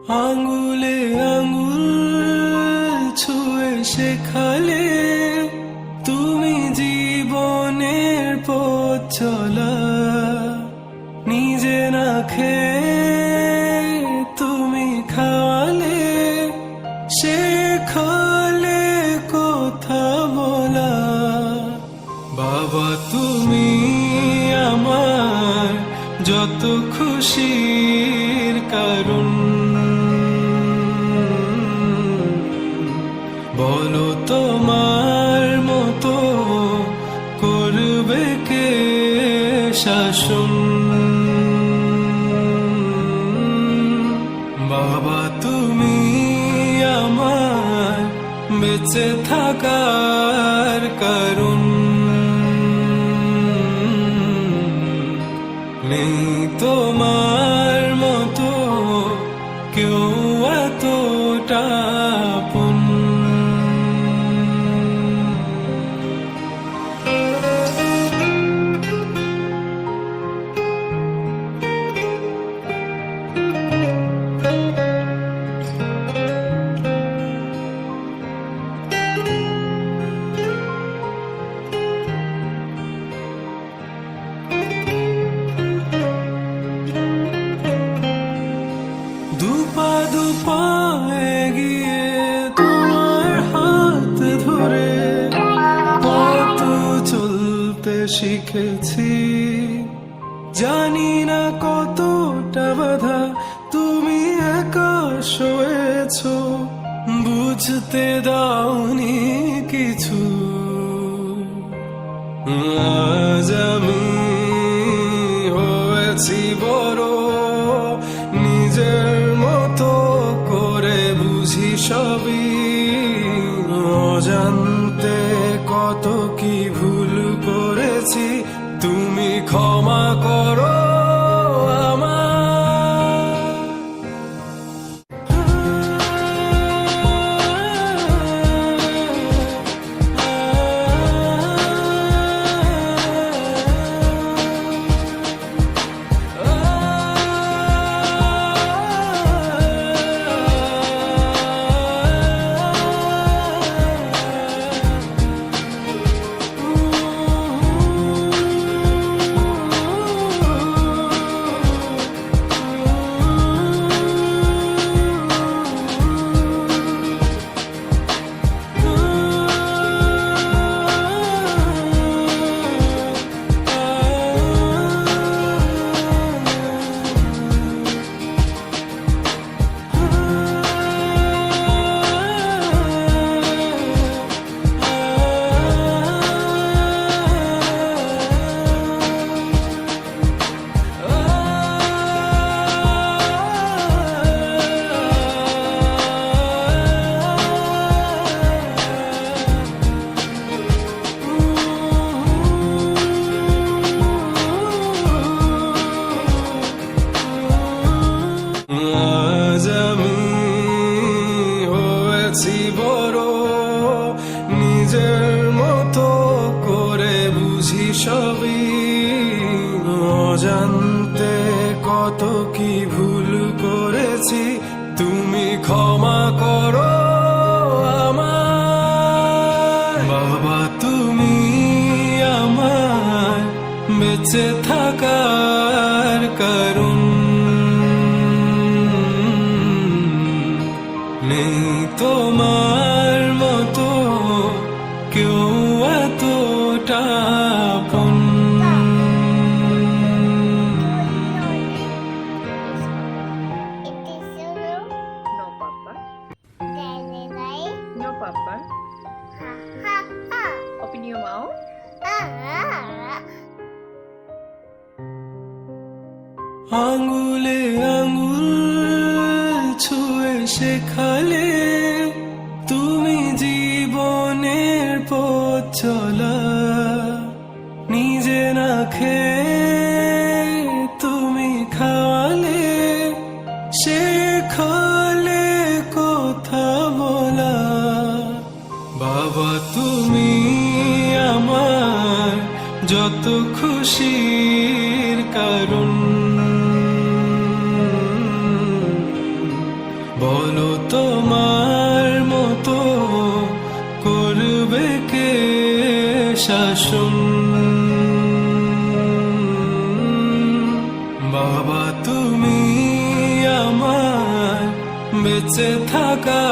আঙ্গুলে আঙ্গুল ছুঁয়ে শেখালে তুমি জীবনের পথ চলা। নিজে না খেয়ে তুমি খাওয়ালে, শেখালে কথা বলা। বাবা তুমি আমার যত খুশির কারণ। বলো তোমার মতো করবে কে শাসন। বাবা তুমি আমার বেঁচে থাকার কারণ। নেই তোমার মতো কেউ এতটা আপন। দুপা দুপা এগিয়ে তোমার হাত ধরে কত চলতে শিখেছি। জানি না কতটা বাধা তুমি একা সয়েছো, বুঝতে দাওনি কিছু। আজ আমি হয়েছি বড়, নিজের মতো করে বুঝি সবই। অজান্তে কত কি ভুল করেছি, তুমি ক্ষমা করো আজ আমি হয়েছি বড়, নিজের মতো করে বুঝি সবই। অজান্তে কত কি ভুল করেছি, তুমি ক্ষমা করো আমায়। বাবা তুমি আমার বেঁচে থাকার কারণ। নেই তোমার মতো কেউ এতটা আপন। No, Papa. No, Papa. Open your mouth. আঙ্গুলে আঙ্গুল ছুঁয়ে শেখালে তুমি জীবনের পথ চলা। নিজে না খেয়ে তুমি খাওয়ালে, শেখালে কথা বলা। বাবা তুমি আমার যত খুশির কারণ। বাবা তুমি আমার বেঁচে থাকা